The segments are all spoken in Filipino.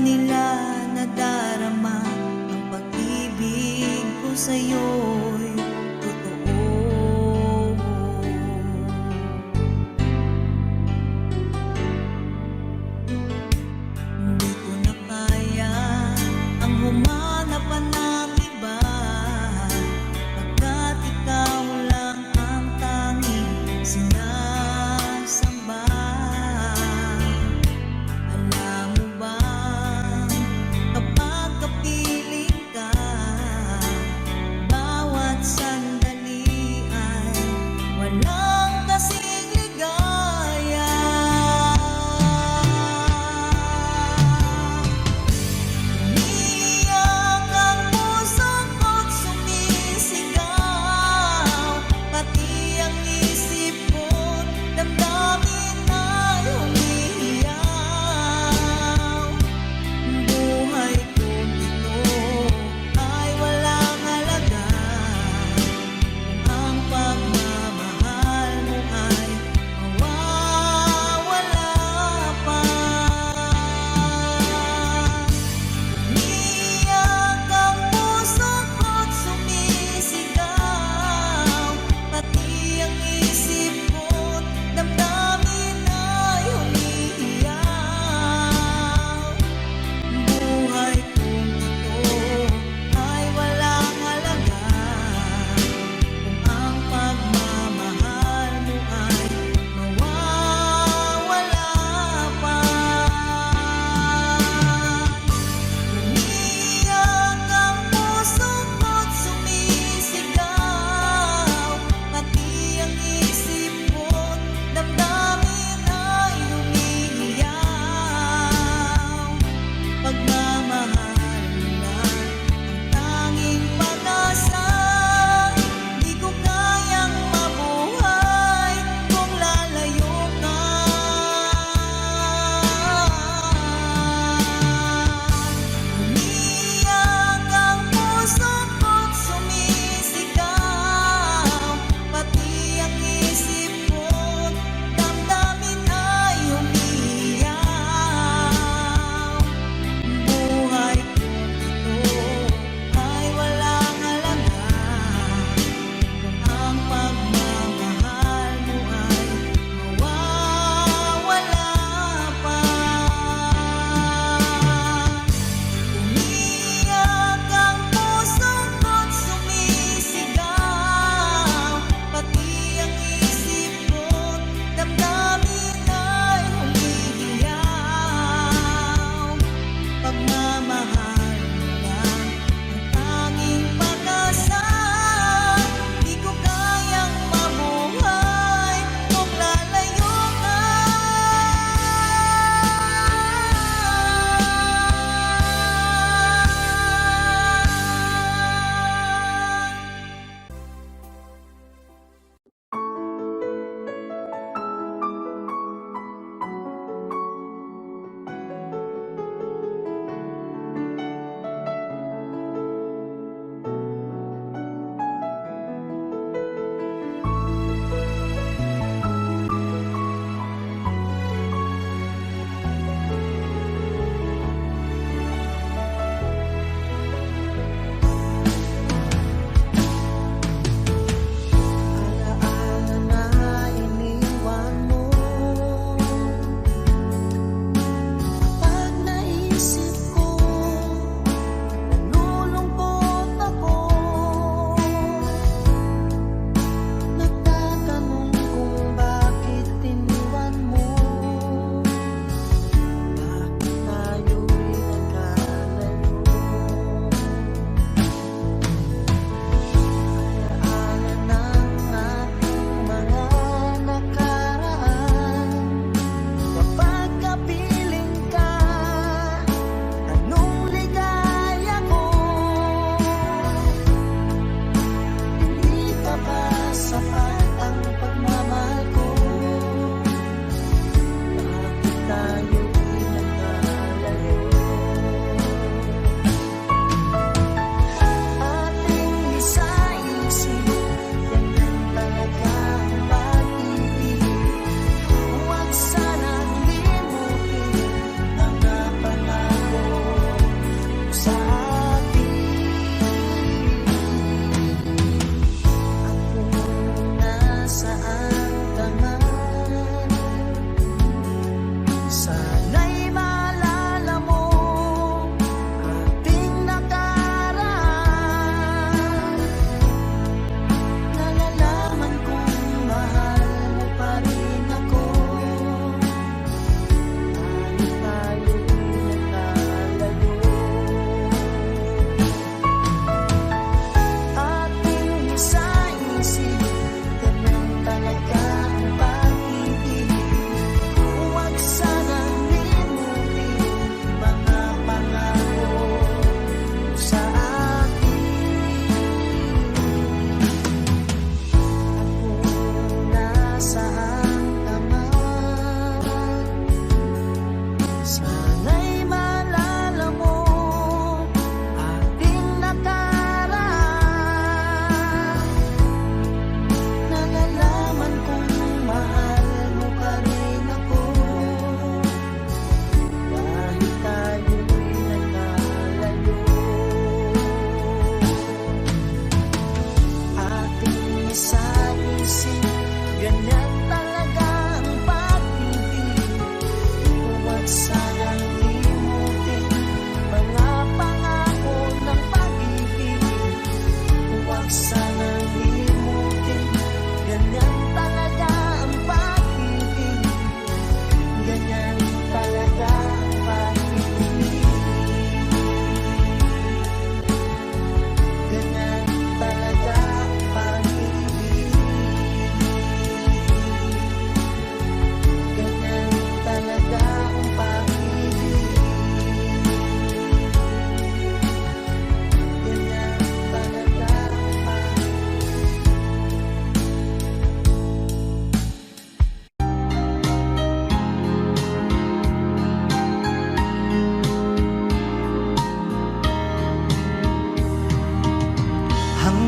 nila nadarama ang pag-ibig ko sa'yo'y totoo. Hindi ko na kaya ang humanap pa ng iba, pagkat ikaw lang ang tanging sinasamba. Alam mo ba, kapag kapiling ka, bawat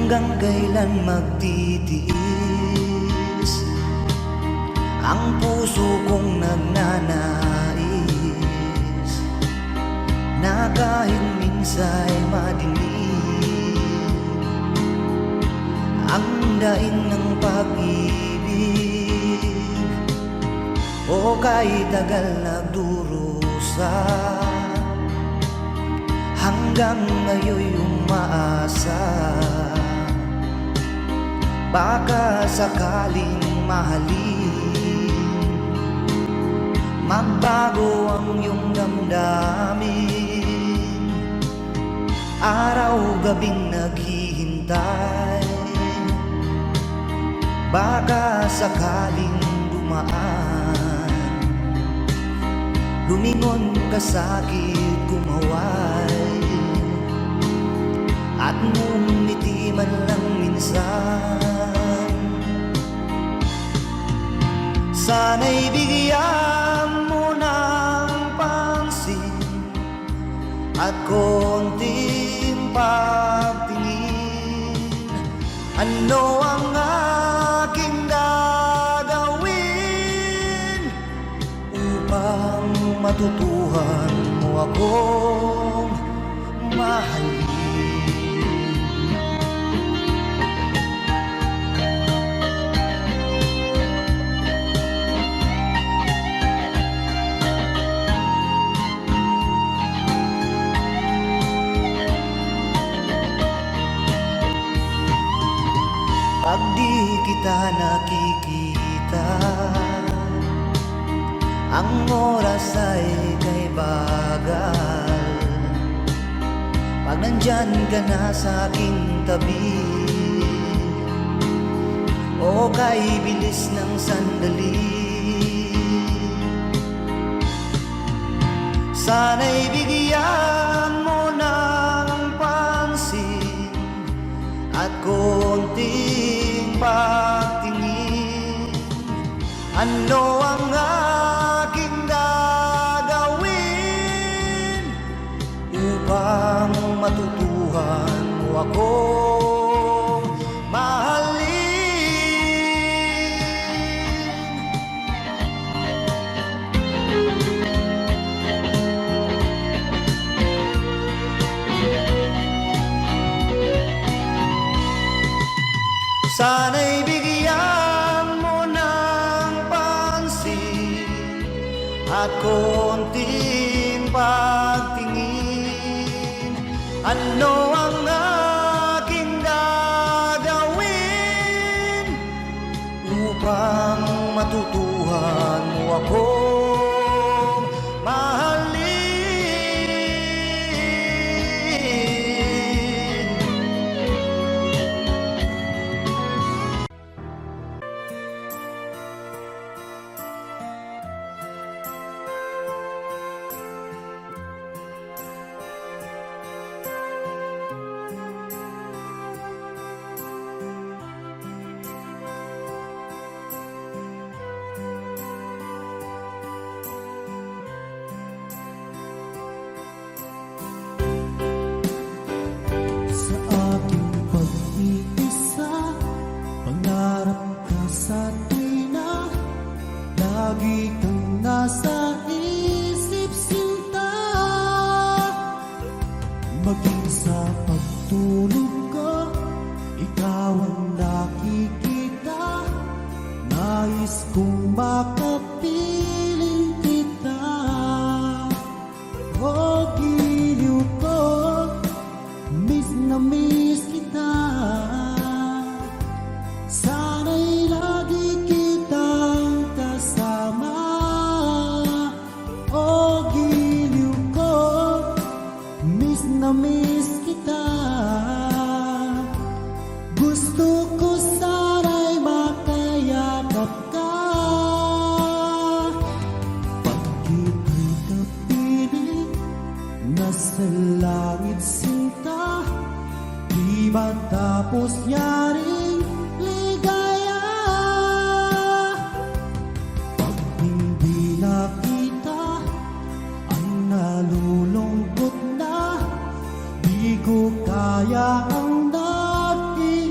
Hanggang kailan magtitiis ang puso kong nagnanais na kahit minsa'y madilim ang daing ng pag-ibig, o kahit tagal nagdurusa hanggang ngayon'y umaasa. Baka sakaling mahalin, magbago ang iyong damdamin. Araw-gabing naghihintay, baka sakaling dumaan, lumingon ka sa'kin, kumaway, at ngumiti man lang minsan. Sana'y bigyan mo ng pansin at konting pagtingin. Ano ang aking gagawin upang matutuhan mo akong mahalin? Pag di kita nakikita, ang oras ay kay bagal. Pag nandyan ka na sa aking tabi, o kay bilis ng sandali, sana'y bigyan mo ng pansin at konting pagtingin. Ano ang aking gagawin upang matutuhan mo akong mahalin? Sana'y bigyan mo ng pansin at konting pagtingin. Ano ang aking gagawin upang matutuhan mo akong mahalin? Sa aking pag-iisa, pangarap ka sa tuwina, lagi kang nasa isip, sinta. Maging sa pagtulog ko, ikaw ang nakikita. Nais kong makapiling kita. O giliw ko, miss na miss kita. Sana'y lagi kitang kasama. O giliw ko, miss na miss kita. Gusto ko sana'y makayakap ka. Pag ika'y kapiling, nasa langit sinta, di matapos yaring ligaya. Pag hindi nakita, ang nalulungkot na, di ko kaya ang nakikita.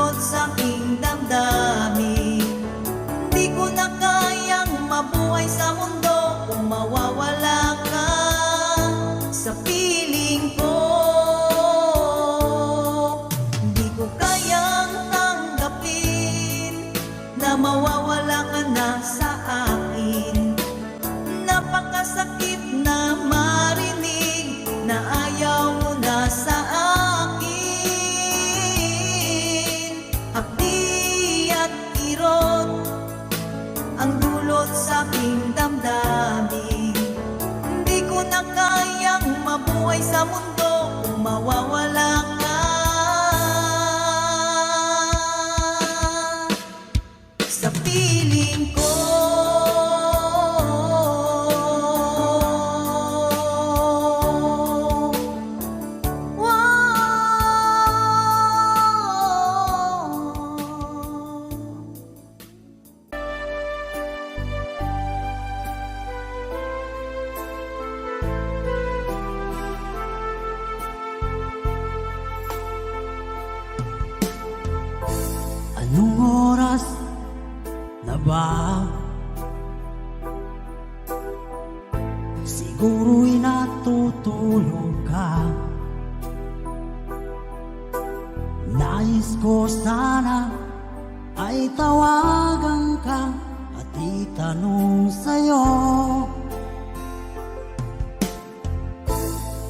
dulot sa aking damdamin. Di ko na kayang mabuhay sa mundo kung mawawala ka sa piling ko. Di ko kayang tanggapin na mawawala ka na sa akin. Napakasakit na marinig na ayaw mo na sa akin. Hapdi at kirot ang dulot sa aking damdamin. Di ko na kayang mabuhay sa mundo kung mawawala ka sa piling ko. Anong oras na ba? Siguro'y natutulog ka. Nais ko sana ay tawagan ka at itanong sa'yo,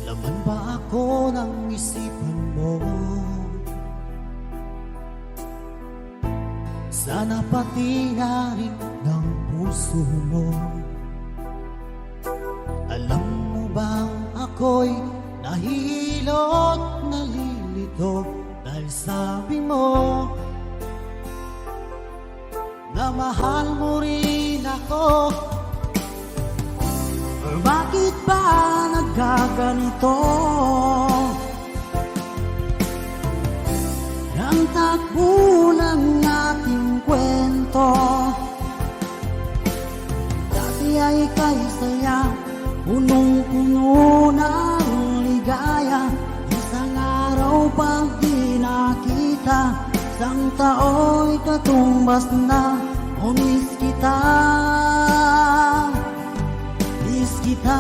laman ba ako ng isipan mo? Sana pati na rin ng puso mo. Alam mo bang ako'y nahihilot, nalilito dahil sabi mo na mahal mo rin ako. Or bakit ba nagkaganito? Ang takbo ng ating kwento, dati ay kay saya, punong-puno ng ligaya. Isang araw pag di nakita, isang tao'y katumbas na. O miss kita, miss kita.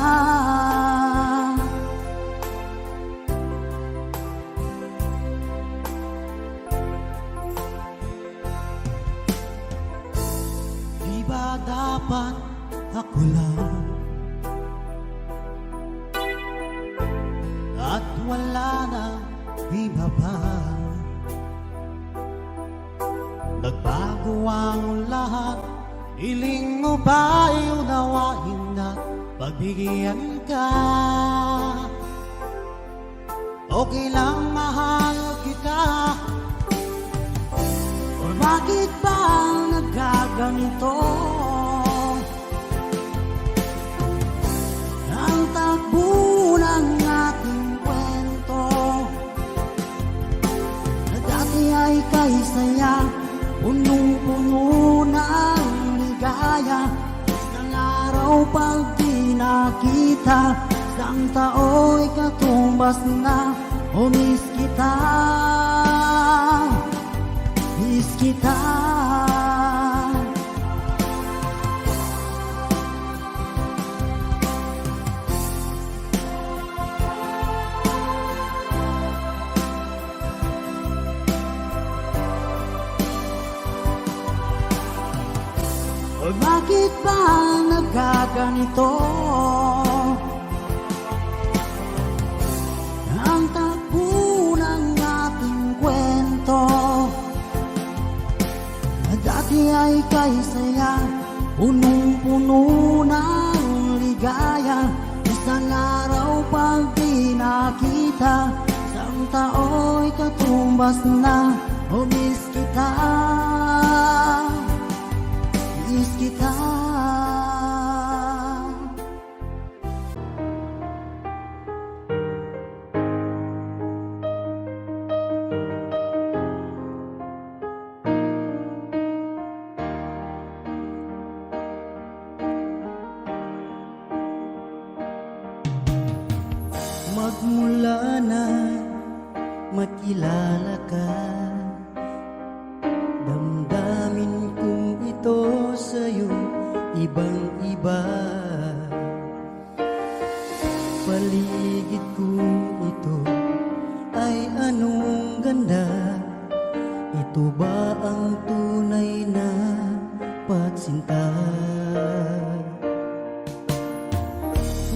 Di ba dapat ako lang at wala na iba pa? Nagbago ang lahat, hiling mo ba'y unawain at pagbigyan ka? Okay lang mahal kita. Or bakit ba nagkaganito? Ang takbo ng ating kwento, na dati ay kay saya, punong-puno ng ligaya. Isang araw pag di nakita, isang tao'y katumbas na. O miss kita, miss kita. O bakit ba nagkaganito? Ang takbo ng ating kwento, na dati ay kay saya, punong-puno ng ligaya. Isang araw pag di nakita, isang tao'y katumbas na. O miss kita, miss kita. Magmula na makilala ka, ibang iba. Paligid ko ito ay anong ganda. Ito ba ang tunay na pagsinta?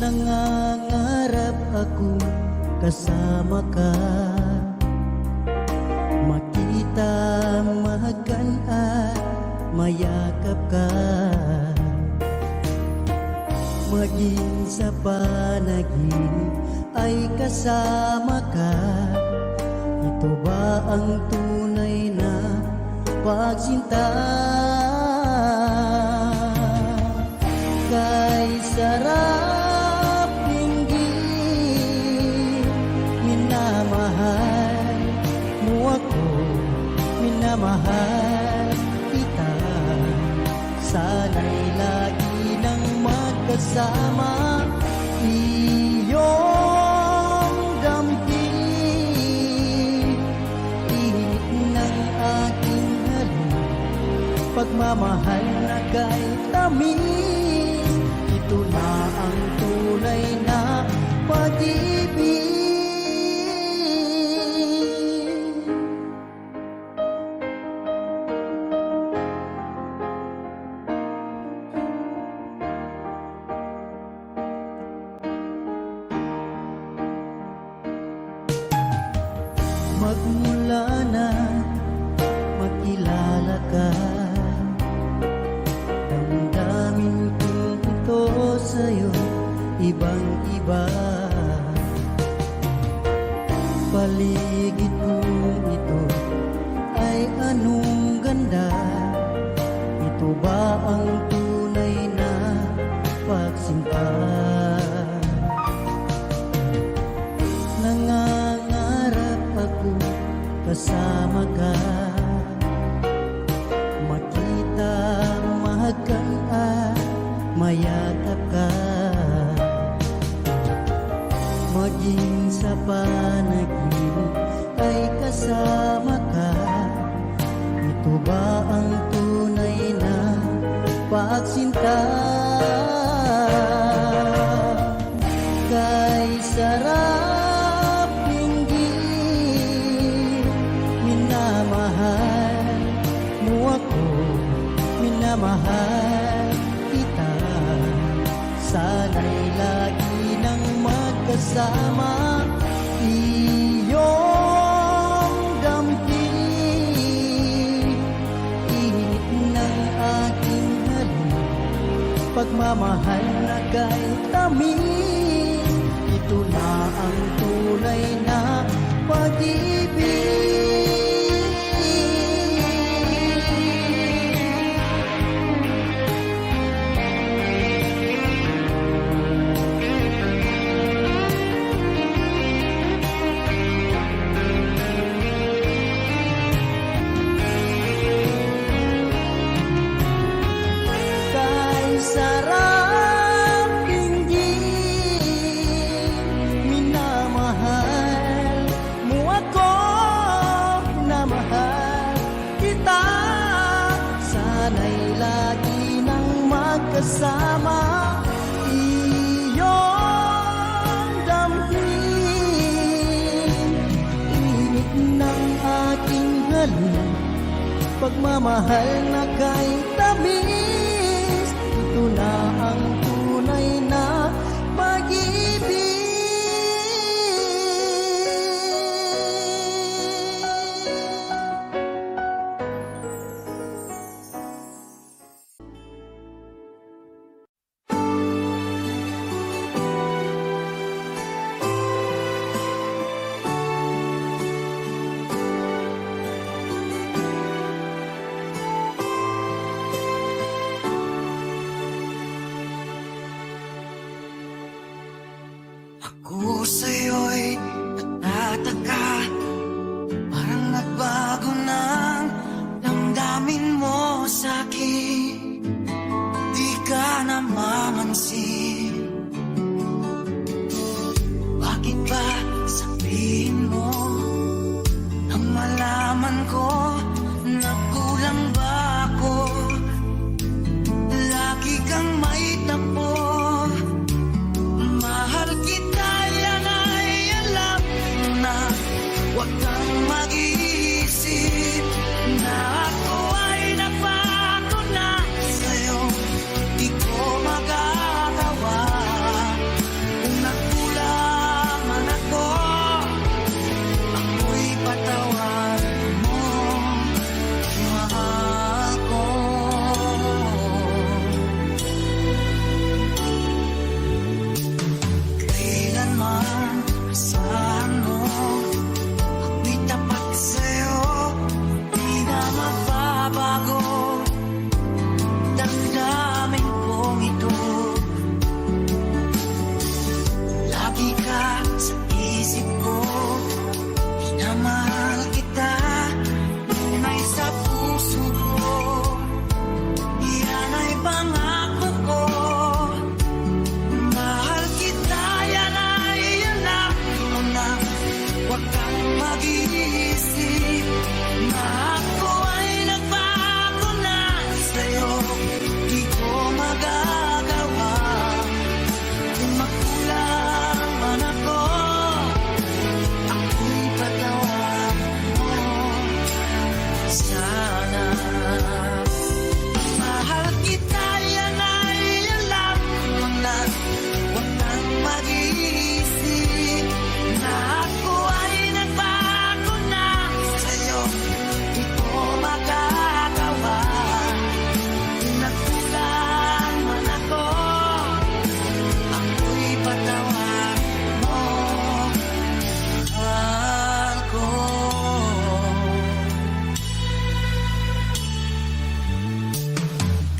Nangangarap ako kasama ka, makita, mahagan at mayakap ka, maging sa panaginip ay kasama ka. Ito ba ang tunay na pagsinta? Kay sarap dinggin, minamahal mo ako, minamahal kita. Sana'y lagi nang magkasama, iyong damping, init ng aking halik, pagmamahal na kay tamis. Ito na ang tunay na pag-ibig. Magmula na makilala ka, damdamin ko ito sa'yo, ibang iba. Paligid ko ito ay anong ganda. Ito ba ang tunay na pagsinta? Nangangarap ako kasama ka, makita, mahagan at mayakap ka, maging sa panaginip ay kasama ka. Ito ba ang tunay na pagsinta? Kay sarap dinggin, minamahal mo ako, minamahal kita. Sana'y lagi nang magkasama, iyong damping, init ng aking halik, pagmamahal na kay tamis. Ito na ang tunay na pag-ibig. Kay sarap dinggin, minamahal mo ako, minamahal kita. Sana'y lagi nang magkasama, iyong damping, init ng aking halik, pagmamahal na kay tamis. Ito na ang tunay na pag-ibig. sana. Mahal kita, yan ay alam mo na. Huwag kang mag-iisip na ako ay nagbago na sa'yo. Di ko makagawa, nagkulang man ako. Ako'y patawad mo, mahal ko.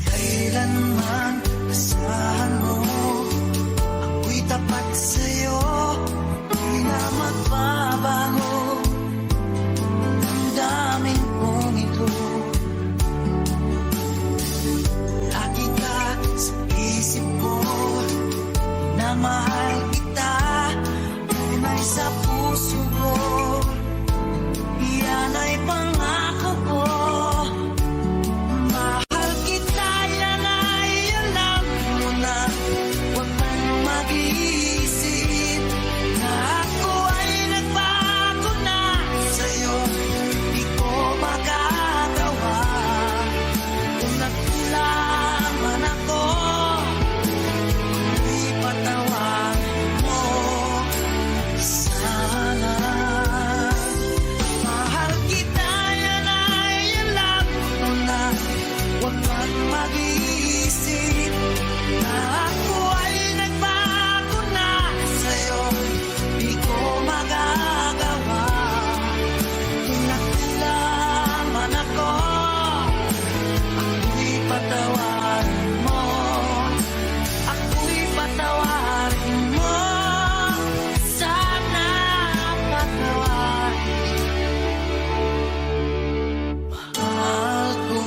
Kailanman asahan mo, ako'y tapat sa'yo, di na magbabago. Damdamin kong ito, lagi ka sa isip ko, na mahal kita, tunay sa puso ko. Yan ay pangako ko. Mahal kita, yan ay alam mo na. Huwag kang mag-iisip na ako ay nagbago na sa'yo. Di ko magagawa kung nagkulang man ako. Ipatawad mo sana. Mahal kita, yan ay alam mo na. Huwag kang mag-iisip na ako ay nagbago na sa'yo. Di ko magagawa kung nagkulang man ako. Ako'y patawarin mo, ako'y patawarin mo, sana patawarin, mahal ko.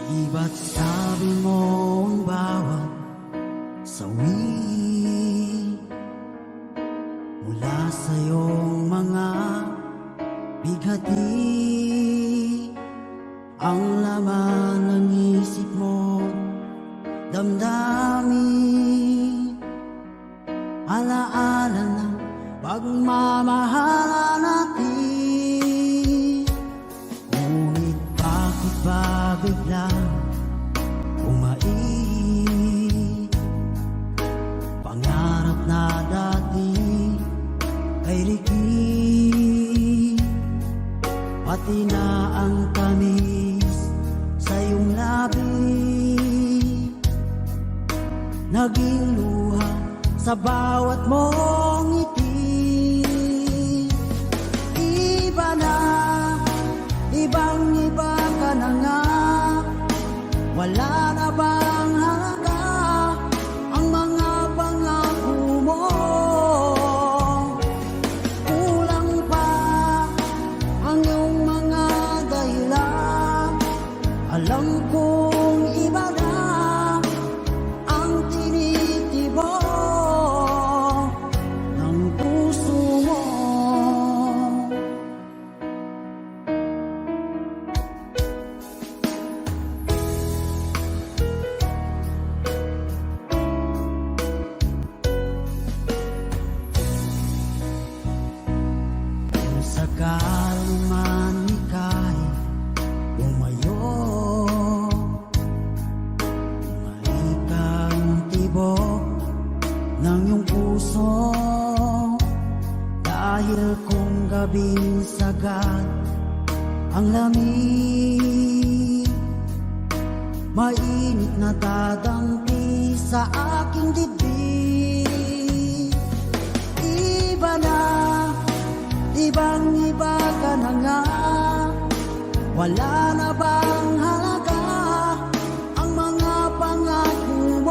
Di ba't sabi mo ang bawat sawi mula sa iyong mga bighati ang laman ng isip mo, damdamin, alaala ng pagmamahalan natin. Ngunit bakit ba biglang umait? Pangarap na dati ay likid, pati na ang tamis sa iyong labi, naging luha sa bawat mong ngiti. Iba na, ibang-iba ka na nga, wala na bang halaga ang mga pangako mo? Kulang pa ang iyong mga dahilan, alam kong iba na ang tinitibok ng puso mo. Kung sakali man ika'y umayo, maikang tibok ng iyong puso, dahil kung gabing sagad ang lamig, mainit na dadampi sa aking dibdib. Iba na, ibang-iba ka na nga, wala na bang halaga ang mga pangako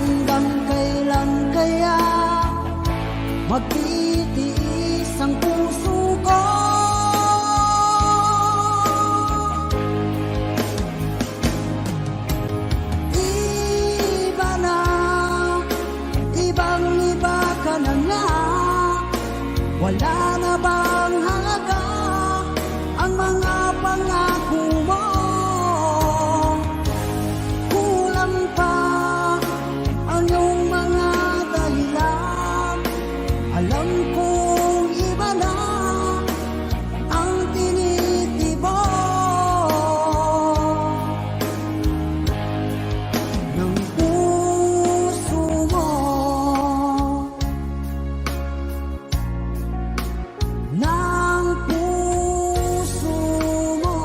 Hanggang kailan kaya magtitiis ang puso ko? Iba na, ibang iba ka na nga. Wala na bang halaga ang mga pangako mo? Kulang pa ang iyong mga dahilan. Alam kong iba na ang tinitibok ng puso mo. Ng puso mo.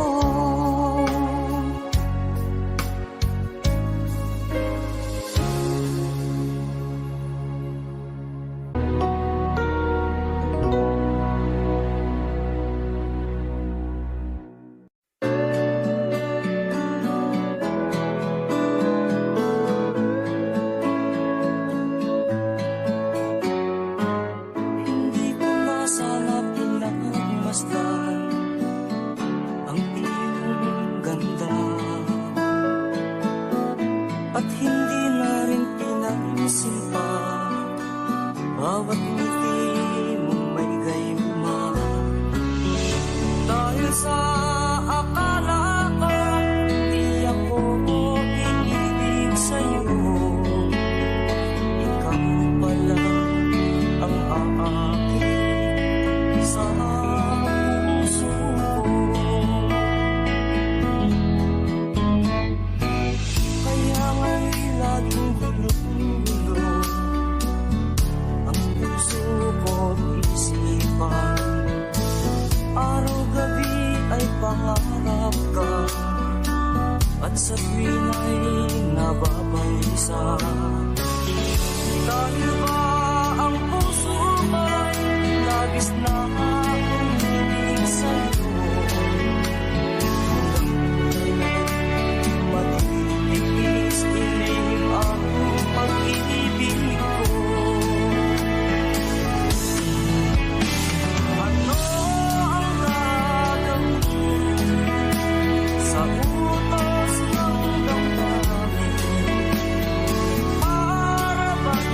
Hindi ko na sana pinagmasdan ang iyong ganda, at hindi na rin pinansin pa bawat ngiti mong may gayuma. Dahil sa akala ko di ako iibig sa'yo, ikaw pala ang aakit sa puso ko. Kaya nga'y laging gulo-gulo ang puso ko't isipan. Araw-gabi ay pangarap ka, at sa tuwin ay nababalisa. Dahil ba ang puso ko'y labis na umiibig sa'yo, matitipis ilim ang pag-ibig ko. Ano ang gagawin sa utos ng damdamin? Para bang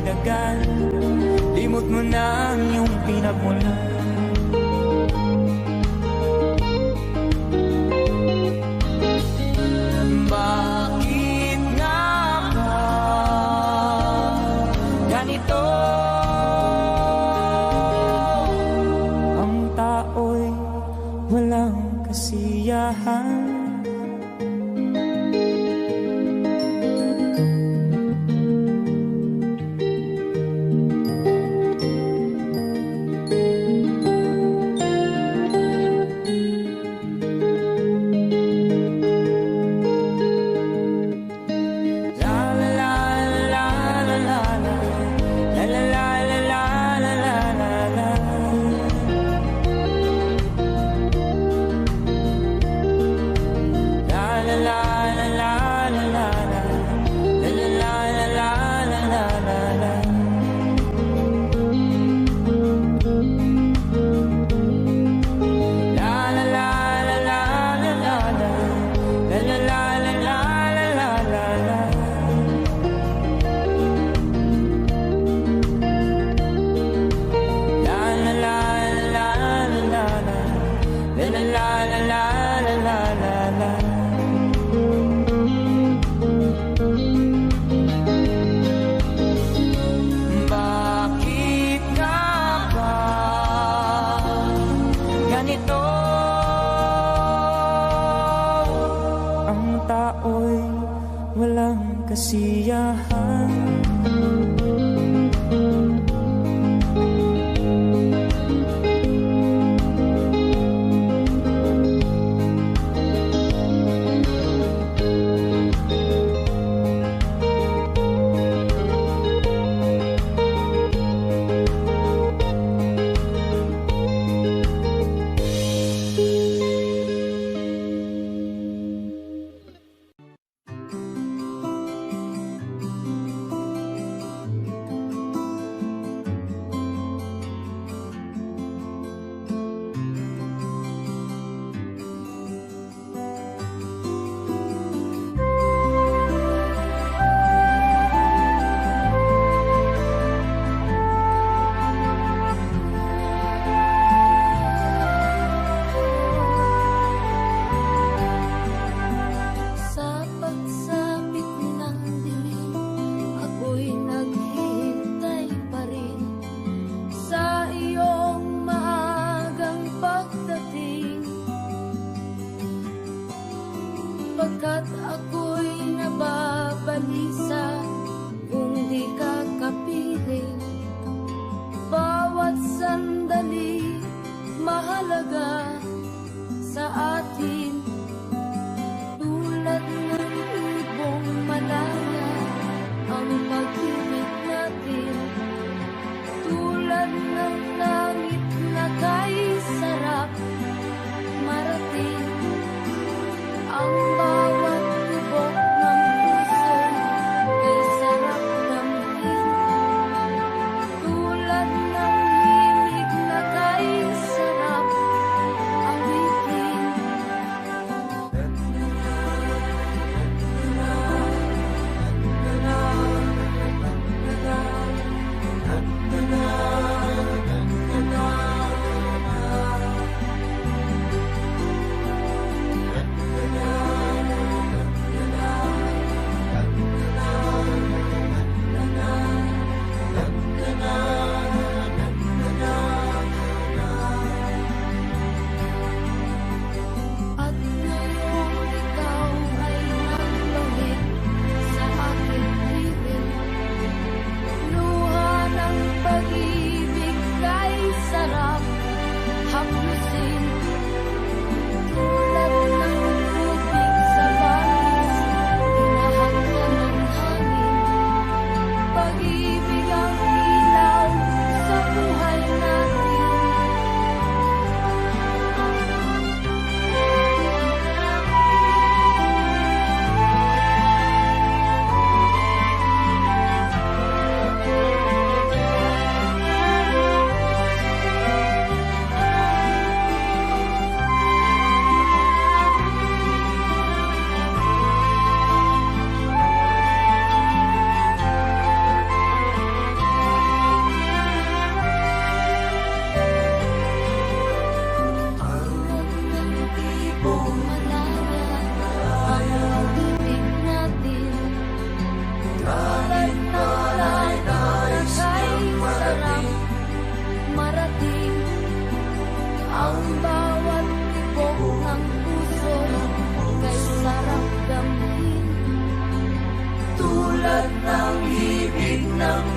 dagdagan. Limot mo na ang iyong pinagmulan. Bakit nga ba ganito? Ang tao'y walang kasiyahan.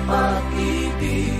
pag-ibig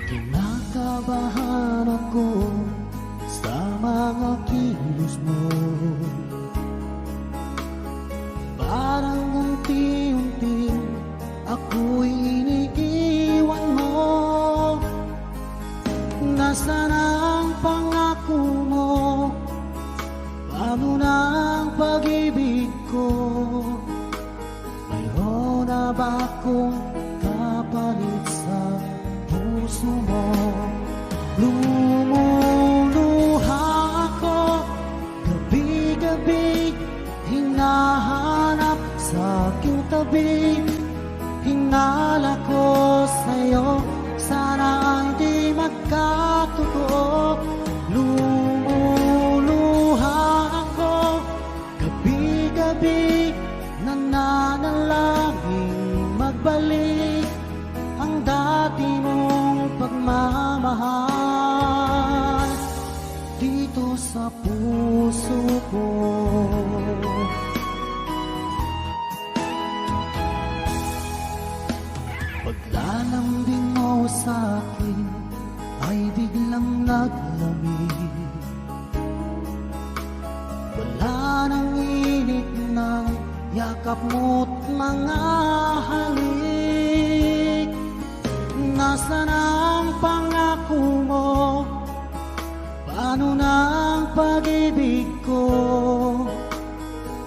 Kinakabahan ako sa mga kilos mo. Parang unti-unti ako'y iniiwan mo. Nasaan ang pangako mo? Paano na ang pag-ibig ko? Mayroon na ba akong kapalit sa puso mo? Lumuluha ako gabi-gabi, hinahanap sa aking tabi. Hinala ko sa'yo, sana ay di magkatotoo. Lumuluha ako gabi-gabi, nananalangin magbalik ang dati mong pagmamahal dito sa puso ko. Paglalambing mo sa akin ay biglang naglamig. Wala nang init ng yakap mo't mga halik. Nasaan ang pangako mo? Paano na ang pag-ibig ko?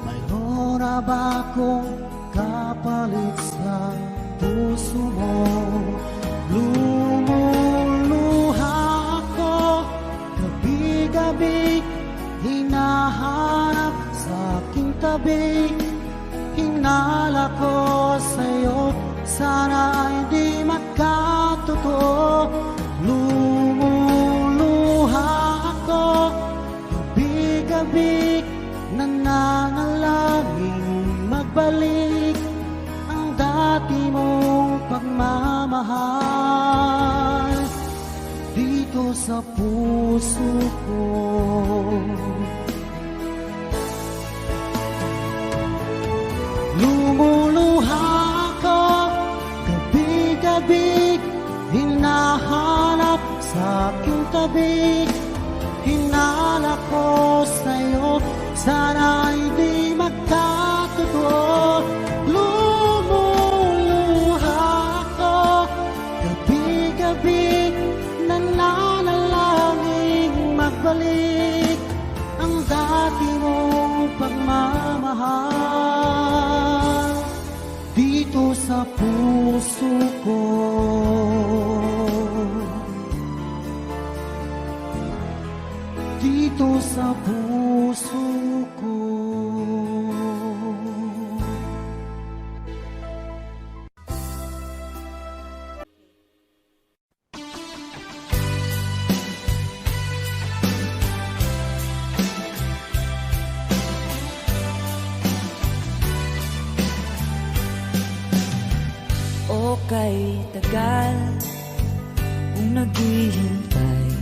Mayroon na ba akong kapalit sa puso mo? Lumuluha ako gabi-gabi, hinahanap sa aking tabi. Hinala ko sa'yo, sana ay di magkatotoo. Lumuluha ako gabi-gabi, nananalangin magbalik ang dati mong pagmamahal dito sa puso ko. Lumuluha ako gabi-gabi, hinahanap sa aking tabi. Hinala ko sa'yo, sana ay di magkatotoo. Lumuluha ako gabi-gabi, nananalangin magbalik ang dati mong pagmamahal dito sa puso ko. Dito sa puso ko. O kay tagal kung naghihintay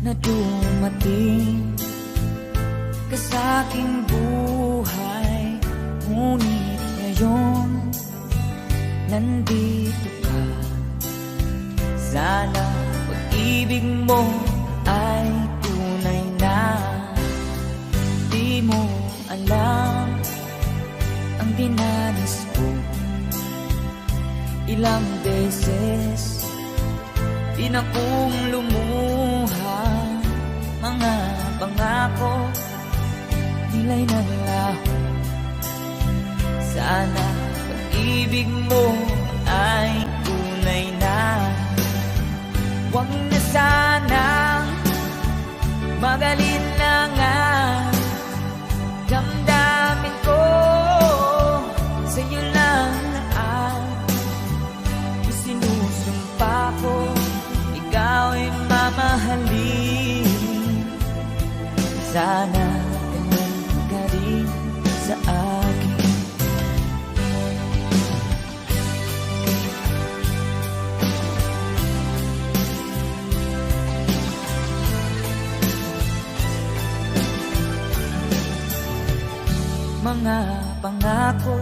na dumating ka sa aking buhay. Ngunit ngayon nandito ka. Sana pag-ibig mo ay tunay. na kong lumuha. Mga pangako, nila'y naglaho. Sana pag-ibig mo ay tunay na. Huwag na sanang magalinlangan. Damdamin ko sa'yo lang ang isinusumpa ko. Ikaw ay mamahalin. Sana ganun ka rin sa akin. Mga pangako,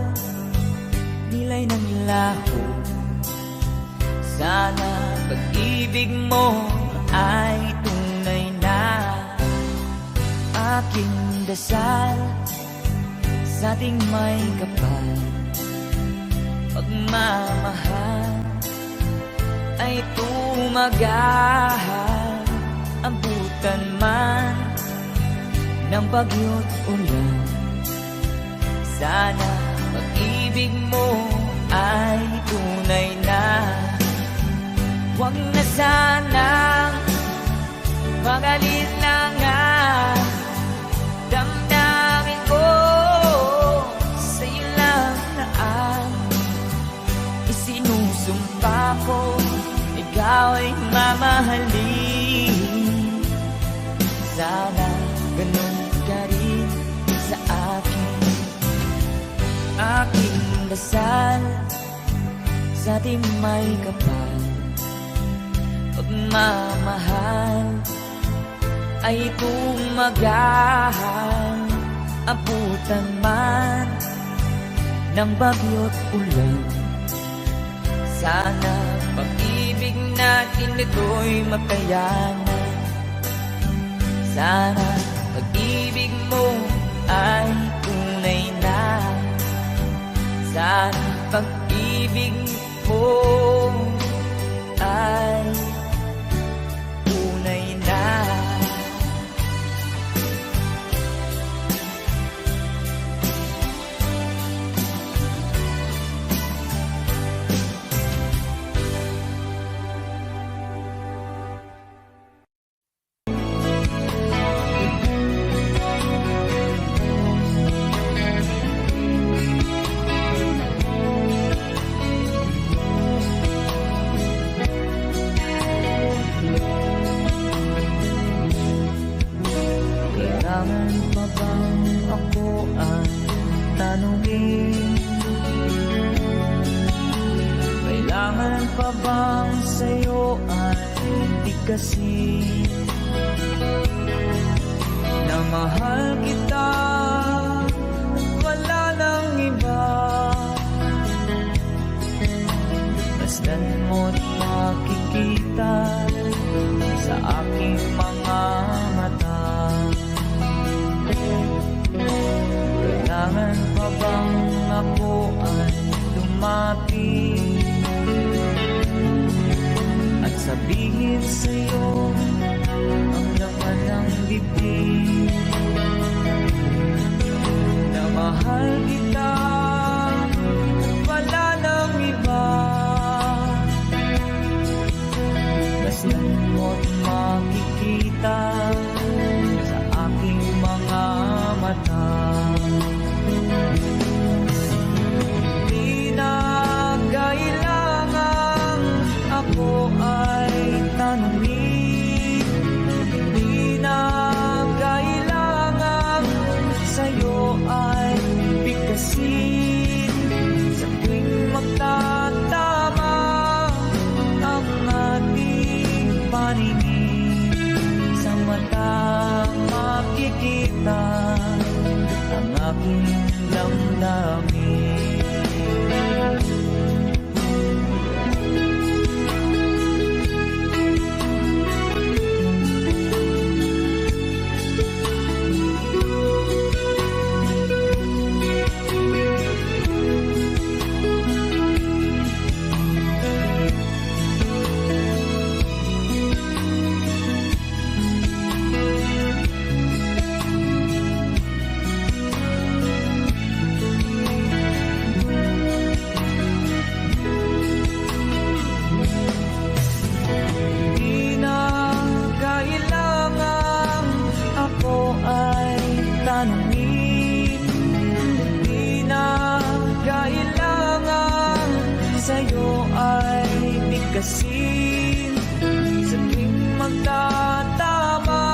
nila'y naglaho. Sana pag-ibig mo ay tunay na. Aking dasal sa ating may kapal, pagmamahal ay tumagahal. Abutan man ng bagyo't ulan, sana pag-ibig mo ay tunay na. Huwag na sanang magalinlangan. Damdamin ko sa'yo lang na ang isinusumpa ko. Ikaw ay mamahalin. Sana ganun ka rin sa akin. Aking dasal sa ating may kapal, pagmamahal ay tumagahal. Abutan man ng bagyo't ulan, sana pag-ibig natin ito'y makayanan. Sana pag-ibig mo ay tunay na. Sana pag-ibig mo ay tunay na. Kailangan pa bang ako ang tanungin? Kailangan pa bang sa'yo ay tigasin na mahal kita, wala nang iba? Basta't mo't makikita sa aking mga mata. Kailangan pa bang ako ay lumapit at sabihin sa'yo ang laman ng bibig na mahal kita, wala nang iba? Basta't mo't makikita sa aking mga mata. Di na kailangang ako ay tanungin. Di na kasi sa tuwing magtatama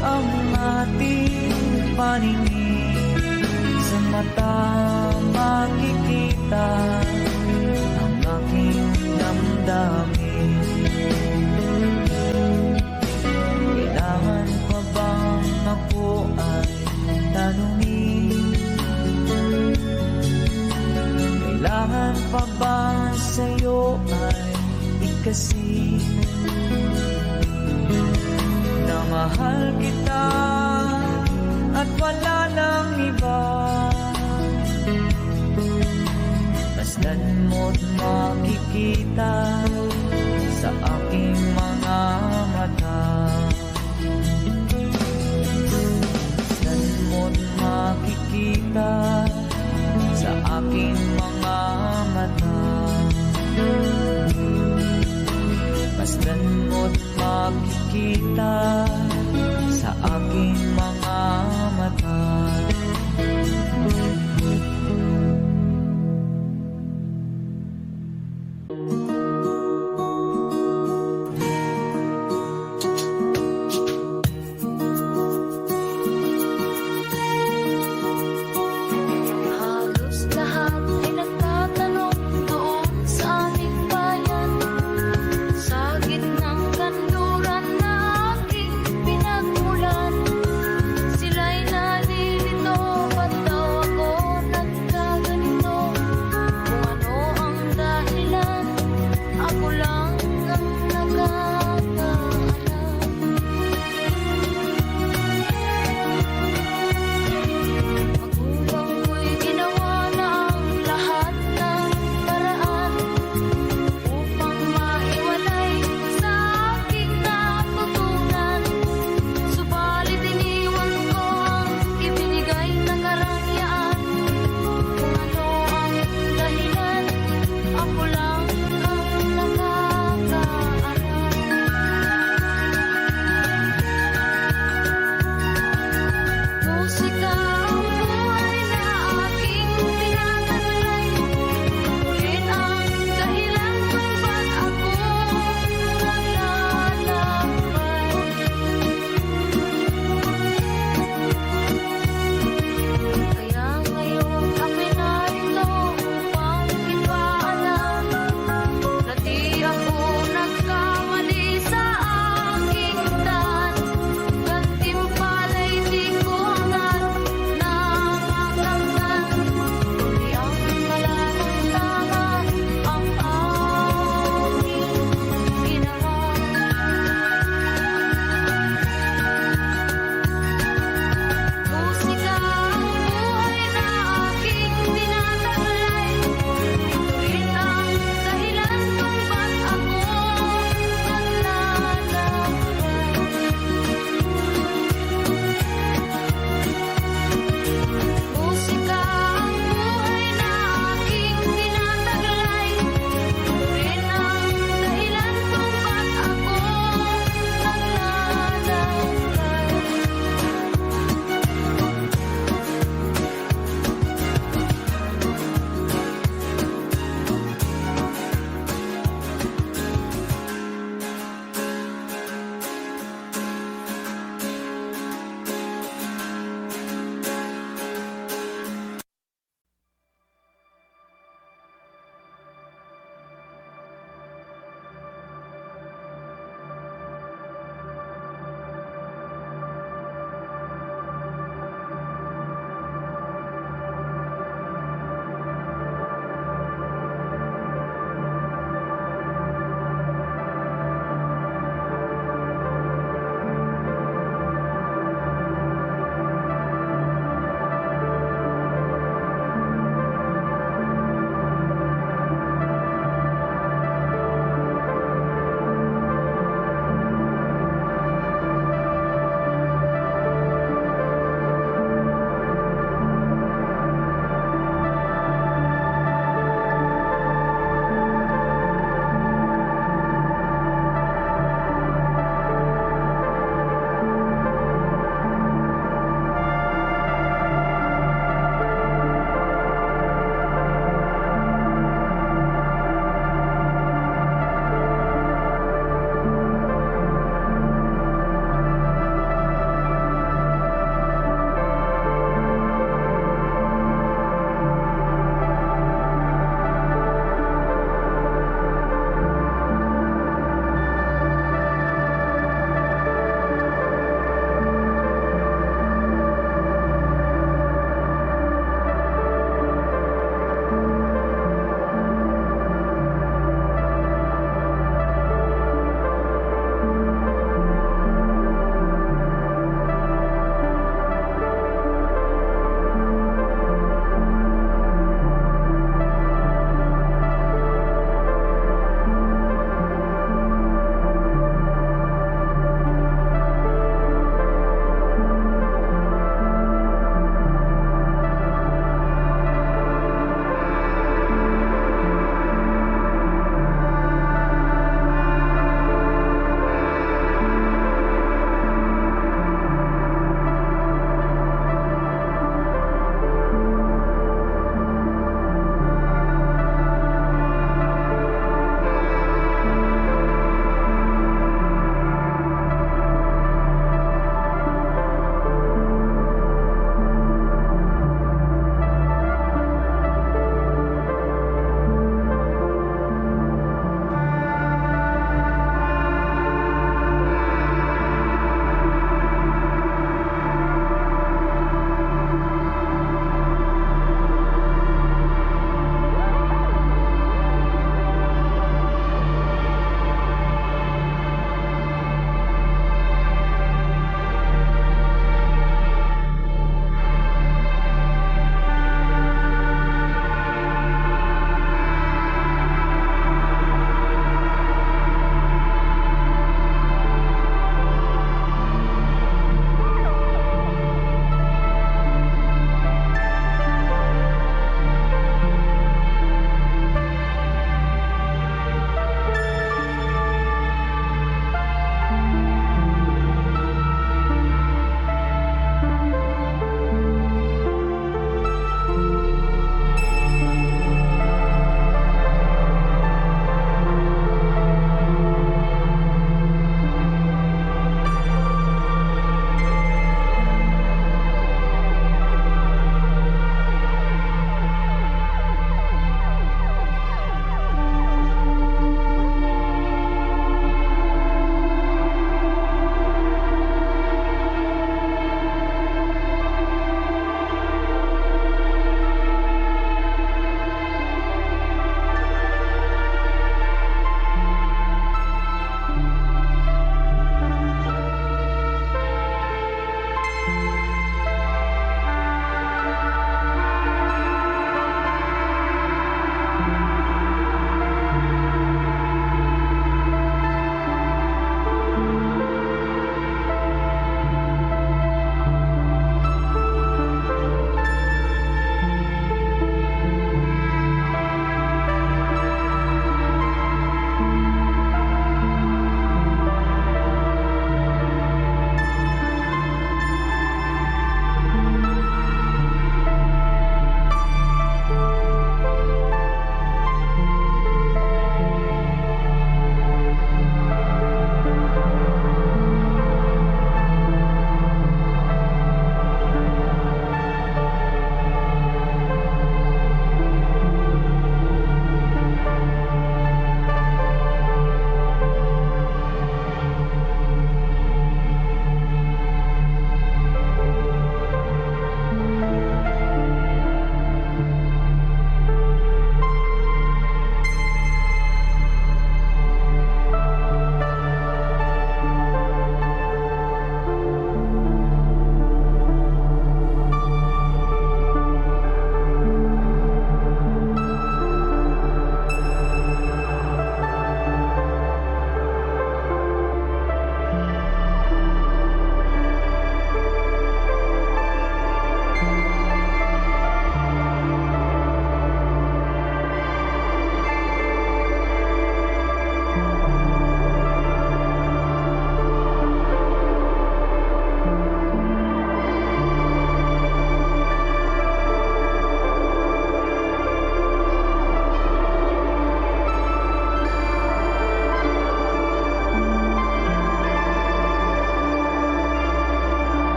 ang ating paningin, sa mata makikita ang aking damdamin. Kailangan pa bang ako ay tanungin? Kailangan pa ba sa'yo ay ikasi na mahal kita at wala nang iba? Masdan mo't makikita sa aking mga mata. Masdan mo't makikita sa aking mga mata. Masdan mo't makikita